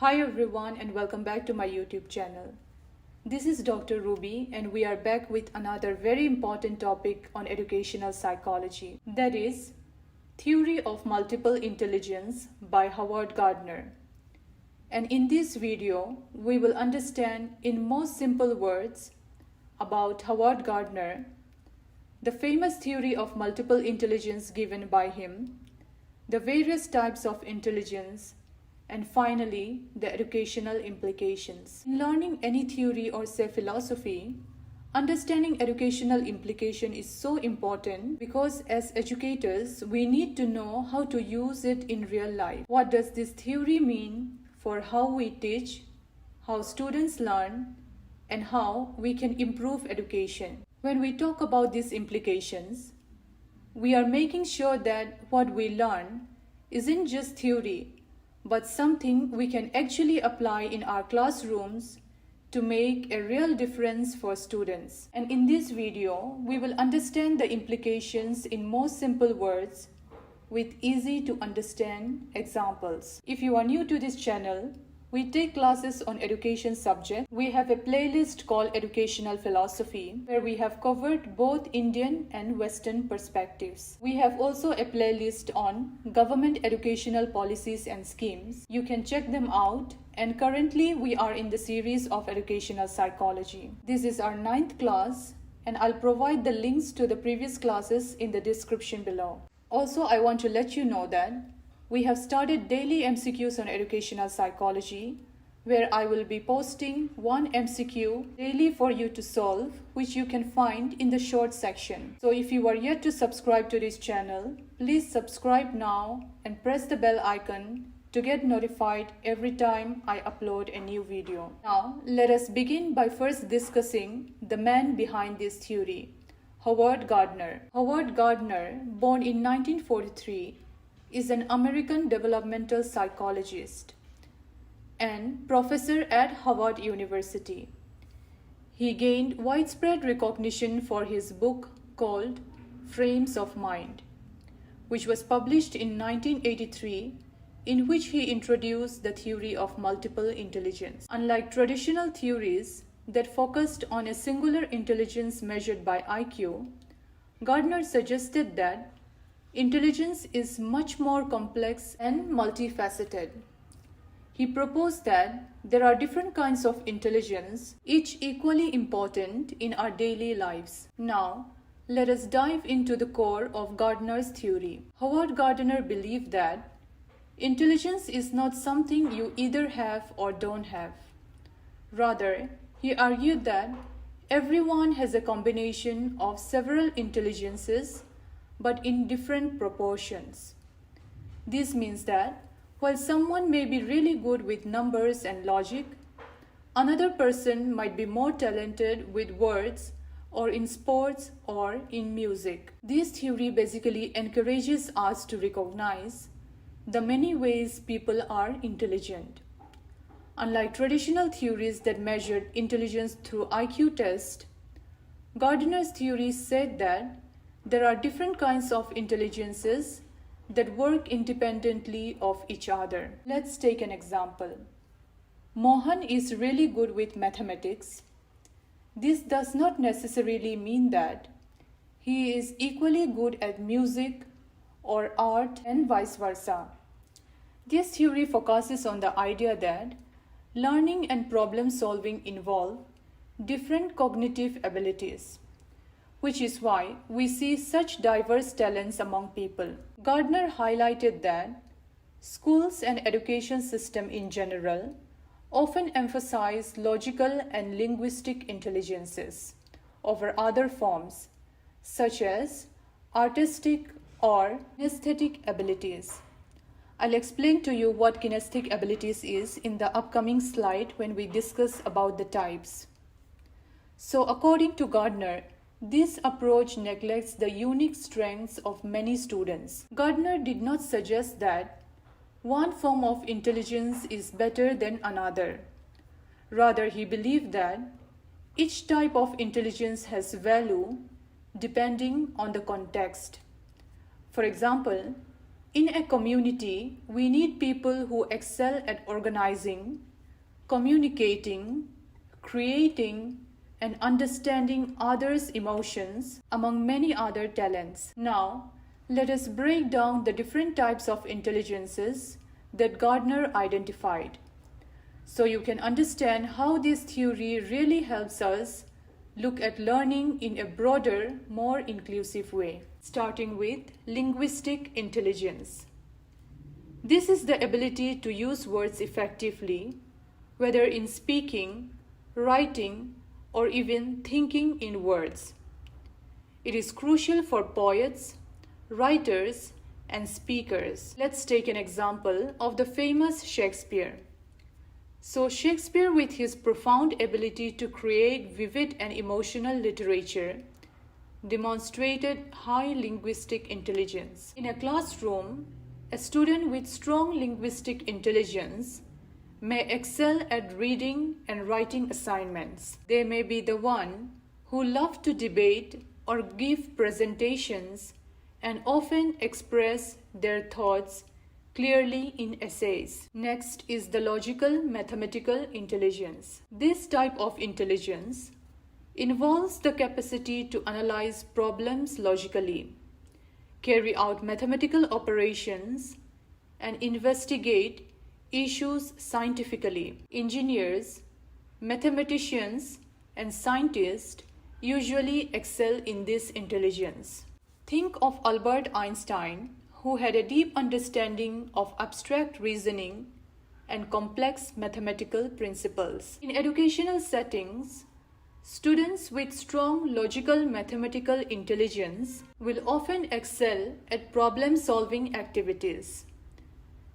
Hi everyone and welcome back to my YouTube channel. This is Dr. Ruby and we are back with another very important topic on educational psychology. That is Theory of Multiple Intelligence by Howard Gardner. And in this video, we will understand in most simple words about Howard Gardner, the famous theory of multiple intelligence given by him, the various types of intelligence, and finally, the educational implications. In learning any theory or say philosophy, understanding educational implication is so important because as educators, we need to know how to use it in real life. What does this theory mean for how we teach, how students learn, and how we can improve education? When we talk about these implications, we are making sure that what we learn isn't just theory, but something we can actually apply in our classrooms to make a real difference for students. And in this video, we will understand the implications in most simple words with easy to understand examples. If you are new to this channel, we take classes on education subject. We have a playlist called Educational Philosophy where we have covered both Indian and Western perspectives. We have also a playlist on government educational policies and schemes. You can check them out, and currently we are in the series of educational psychology. This is our 9th class and I'll provide the links to the previous classes in the description below. Also, I want to let you know that we have started daily MCQs on educational psychology, where I will be posting one MCQ daily for you to solve, which you can find in the short section. So if you are yet to subscribe to this channel, please subscribe now and press the bell icon to get notified every time I upload a new video. Now, let us begin by first discussing the man behind this theory, Howard Gardner. Howard Gardner, born in 1943, is an American developmental psychologist and professor at Harvard University. He gained widespread recognition for his book called Frames of Mind, which was published in 1983, in which he introduced the theory of multiple intelligence. Unlike traditional theories that focused on a singular intelligence measured by IQ, Gardner suggested that intelligence is much more complex and multifaceted. He proposed that there are different kinds of intelligence, each equally important in our daily lives. Now, let us dive into the core of Gardner's theory. Howard Gardner believed that intelligence is not something you either have or don't have. Rather, he argued that everyone has a combination of several intelligences but in different proportions. This means that while someone may be really good with numbers and logic, another person might be more talented with words or in sports or in music. This theory basically encourages us to recognize the many ways people are intelligent. Unlike traditional theories that measured intelligence through IQ tests, Gardner's theory said that there are different kinds of intelligences that work independently of each other. Let's take an example. Mohan is really good with mathematics. This does not necessarily mean that he is equally good at music or art and vice versa. This theory focuses on the idea that learning and problem solving involve different cognitive abilities, which is why we see such diverse talents among people. Gardner highlighted that schools and education system in general often emphasize logical and linguistic intelligences over other forms, such as artistic or kinesthetic abilities. I'll explain to you what kinesthetic abilities is in the upcoming slide when we discuss about the types. So according to Gardner, this approach neglects the unique strengths of many students. Gardner did not suggest that one form of intelligence is better than another. Rather, he believed that each type of intelligence has value depending on the context. For example, In a community, we need people who excel at organizing, communicating, creating, and understanding others' emotions, among many other talents. Now, let us break down the different types of intelligences that Gardner identified, so you can understand how this theory really helps us look at learning in a broader, more inclusive way. Starting with linguistic intelligence. This is the ability to use words effectively, whether in speaking, writing, or even thinking in words. It is crucial for poets, writers, and speakers. Let's take an example of the famous Shakespeare. So Shakespeare, with his profound ability to create vivid and emotional literature, demonstrated high linguistic intelligence. In a classroom, a student with strong linguistic intelligence may excel at reading and writing assignments. They may be the one who love to debate or give presentations and often express their thoughts clearly in essays. Next is the logical mathematical intelligence. This type of intelligence involves the capacity to analyze problems logically, carry out mathematical operations, and investigate issues scientifically. Engineers, mathematicians, and scientists usually excel in this intelligence. Think of Albert Einstein, who had a deep understanding of abstract reasoning and complex mathematical principles. In educational settings, students with strong logical mathematical intelligence will often excel at problem-solving activities.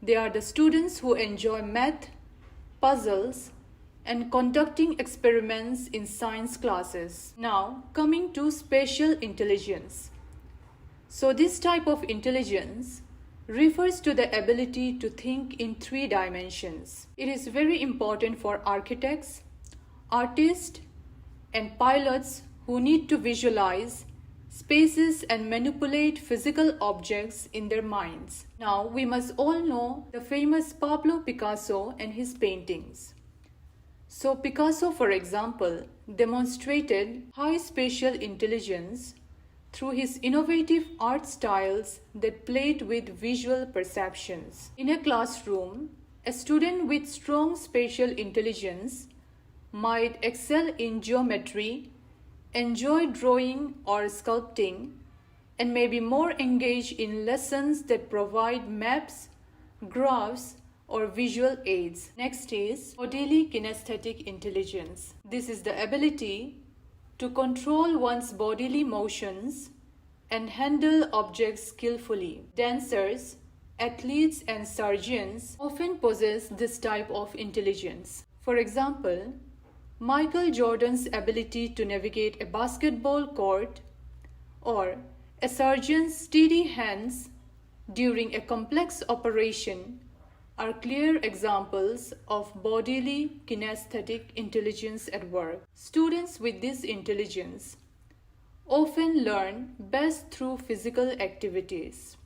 They are the students who enjoy math, puzzles, and conducting experiments in science classes. Now, coming to spatial intelligence. So this type of intelligence refers to the ability to think in 3 dimensions. It is very important for architects, artists, and pilots who need to visualize spaces and manipulate physical objects in their minds. Now, we must all know the famous Pablo Picasso and his paintings. So Picasso, for example, demonstrated high spatial intelligence through his innovative art styles that played with visual perceptions. In a classroom, a student with strong spatial intelligence might excel in geometry, enjoy drawing or sculpting, and may be more engaged in lessons that provide maps, graphs, or visual aids. Next is bodily kinesthetic intelligence. This is the ability to control one's bodily motions and handle objects skillfully. Dancers, athletes, and surgeons often possess this type of intelligence. For example, Michael Jordan's ability to navigate a basketball court or a surgeon's steady hands during a complex operation are clear examples of bodily kinesthetic intelligence at work. Students with this intelligence often learn best through physical activities,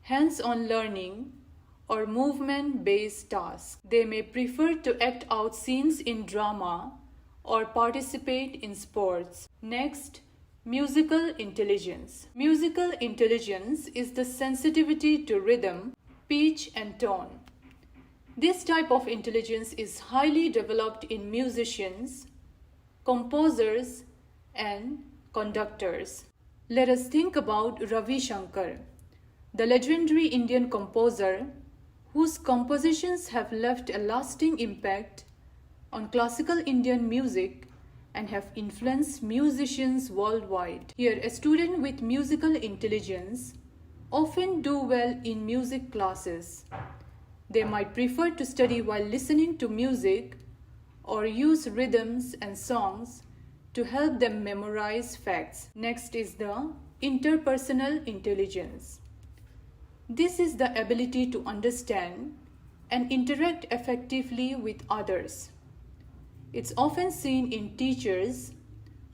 hands-on learning, or movement-based tasks. They may prefer to act out scenes in drama or participate in sports. Next, musical intelligence. Musical intelligence is the sensitivity to rhythm, pitch, and tone. This type of intelligence is highly developed in musicians, composers, and conductors. Let us think about Ravi Shankar, the legendary Indian composer whose compositions have left a lasting impact on classical Indian music and have influenced musicians worldwide. Here, a student with musical intelligence often do well in music classes. They might prefer to study while listening to music or use rhythms and songs to help them memorize facts. Next is the interpersonal intelligence. This is the ability to understand and interact effectively with others. It's often seen in teachers,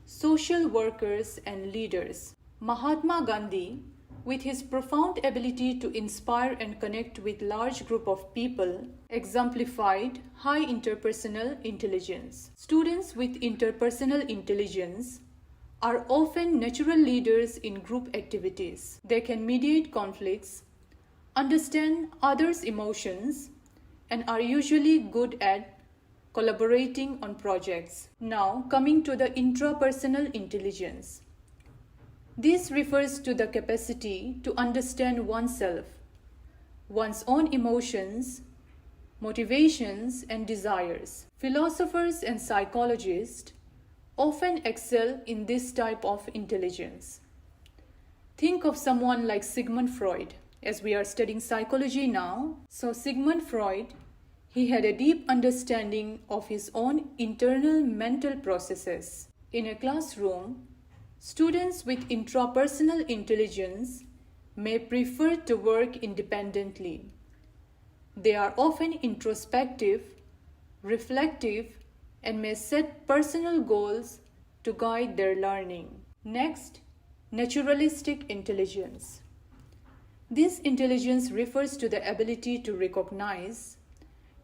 social workers, and leaders. Mahatma Gandhi with his profound ability to inspire and connect with large group of people, exemplified high interpersonal intelligence. Students with interpersonal intelligence are often natural leaders in group activities. They can mediate conflicts, understand others' emotions, and are usually good at collaborating on projects. Now, coming to the intrapersonal intelligence. This refers to the capacity to understand oneself, one's own emotions, motivations, and desires. Philosophers and psychologists often excel in this type of intelligence. Think of someone like Sigmund Freud, as we are studying psychology now. So Sigmund Freud, he had a deep understanding of his own internal mental processes. In a classroom, students with intrapersonal intelligence may prefer to work independently. They are often introspective, reflective, and may set personal goals to guide their learning. Next, naturalistic intelligence. This intelligence refers to the ability to recognize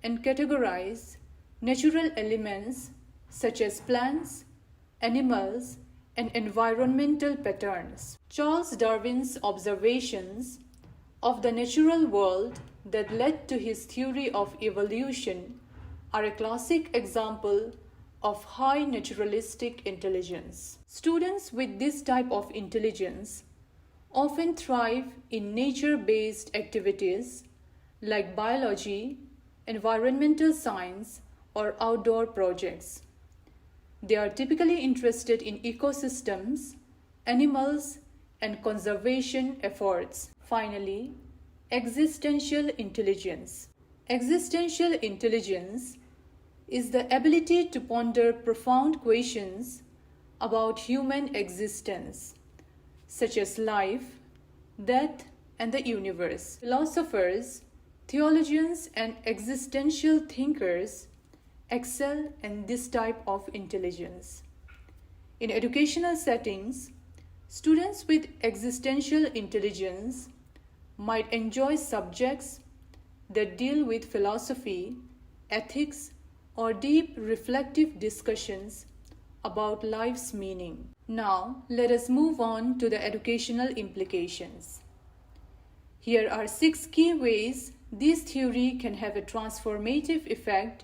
and categorize natural elements such as plants, animals, and environmental patterns. Charles Darwin's observations of the natural world that led to his theory of evolution are a classic example of high naturalistic intelligence. Students with this type of intelligence often thrive in nature-based activities like biology, environmental science, or outdoor projects. They are typically interested in ecosystems, animals, and conservation efforts. Finally, existential intelligence. Existential intelligence is the ability to ponder profound questions about human existence, such as life, death, and the universe. Philosophers, theologians, and existential thinkers excel in this type of intelligence. In educational settings, students with existential intelligence might enjoy subjects that deal with philosophy, ethics, or deep reflective discussions about life's meaning. Now, let us move on to the educational implications. Here are 6 key ways this theory can have a transformative effect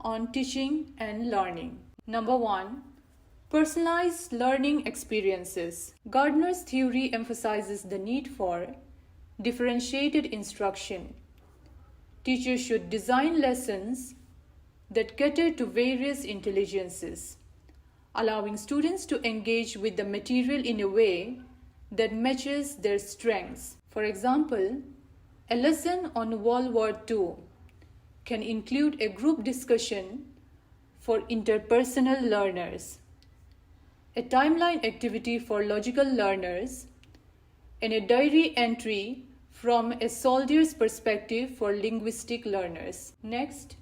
on teaching and learning. Number 1. Personalized learning experiences. Gardner's theory emphasizes the need for differentiated instruction. Teachers should design lessons that cater to various intelligences, allowing students to engage with the material in a way that matches their strengths. For example, a lesson on World War II can include a group discussion for interpersonal learners, a timeline activity for logical learners, and a diary entry from a soldier's perspective for linguistic learners. Next,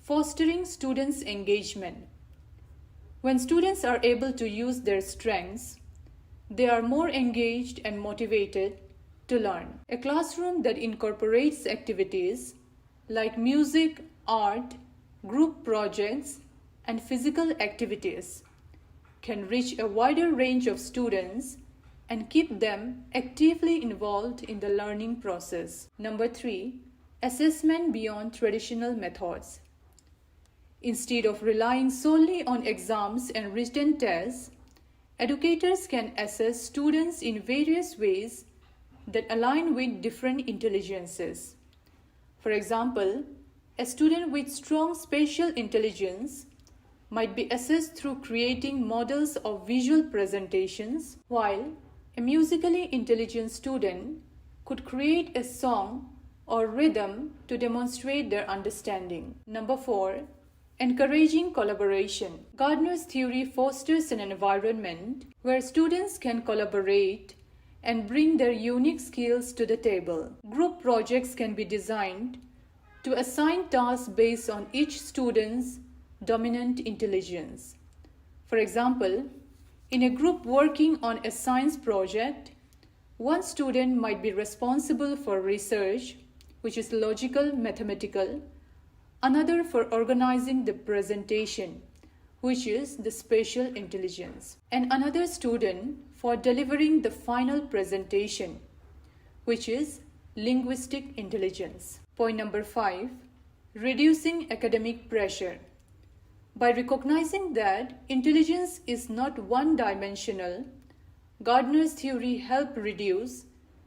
fostering students' engagement. When students are able to use their strengths, they are more engaged and motivated to learn. A classroom that incorporates activities like music, art, group projects, and physical activities can reach a wider range of students and keep them actively involved in the learning process. Number 3, assessment beyond traditional methods. Instead of relying solely on exams and written tests, educators can assess students in various ways that align with different intelligences. For example, a student with strong spatial intelligence might be assessed through creating models of visual presentations, while a musically intelligent student could create a song or rhythm to demonstrate their understanding. Number 4, encouraging collaboration. Gardner's theory fosters an environment where students can collaborate and bring their unique skills to the table. Group projects can be designed to assign tasks based on each student's dominant intelligence. For example, in a group working on a science project, One student might be responsible for research, which is logical, mathematical, another for organizing the presentation, which is the spatial intelligence, and another student for delivering the final presentation, which is linguistic intelligence. Point number 5, reducing academic pressure. By recognizing that intelligence is not one-dimensional, Gardner's theory helped reduce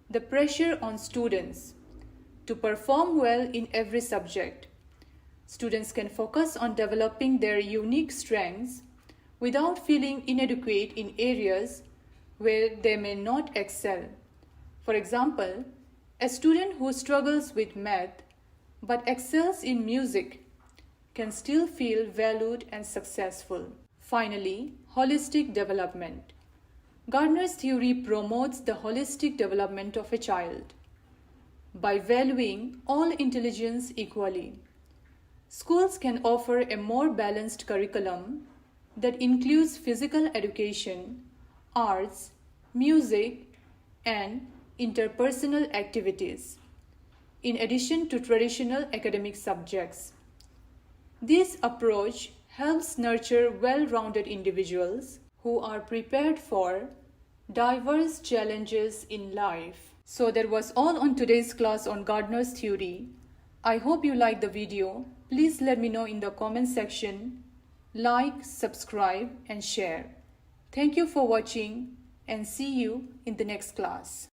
the pressure on students to perform well in every subject. Students can focus on developing their unique strengths without feeling inadequate in areas where they may not excel. For example, a student who struggles with math but excels in music can still feel valued and successful. Finally, holistic development. Gardner's theory promotes the holistic development of a child by valuing all intelligence equally. Schools can offer a more balanced curriculum that includes physical education, arts, music, and interpersonal activities, in addition to traditional academic subjects. This approach helps nurture well-rounded individuals who are prepared for diverse challenges in life. So that was all on today's class on Gardner's theory. I hope you liked the video. Please let me know in the comment section. Like, subscribe, and share. Thank you for watching and see you in the next class.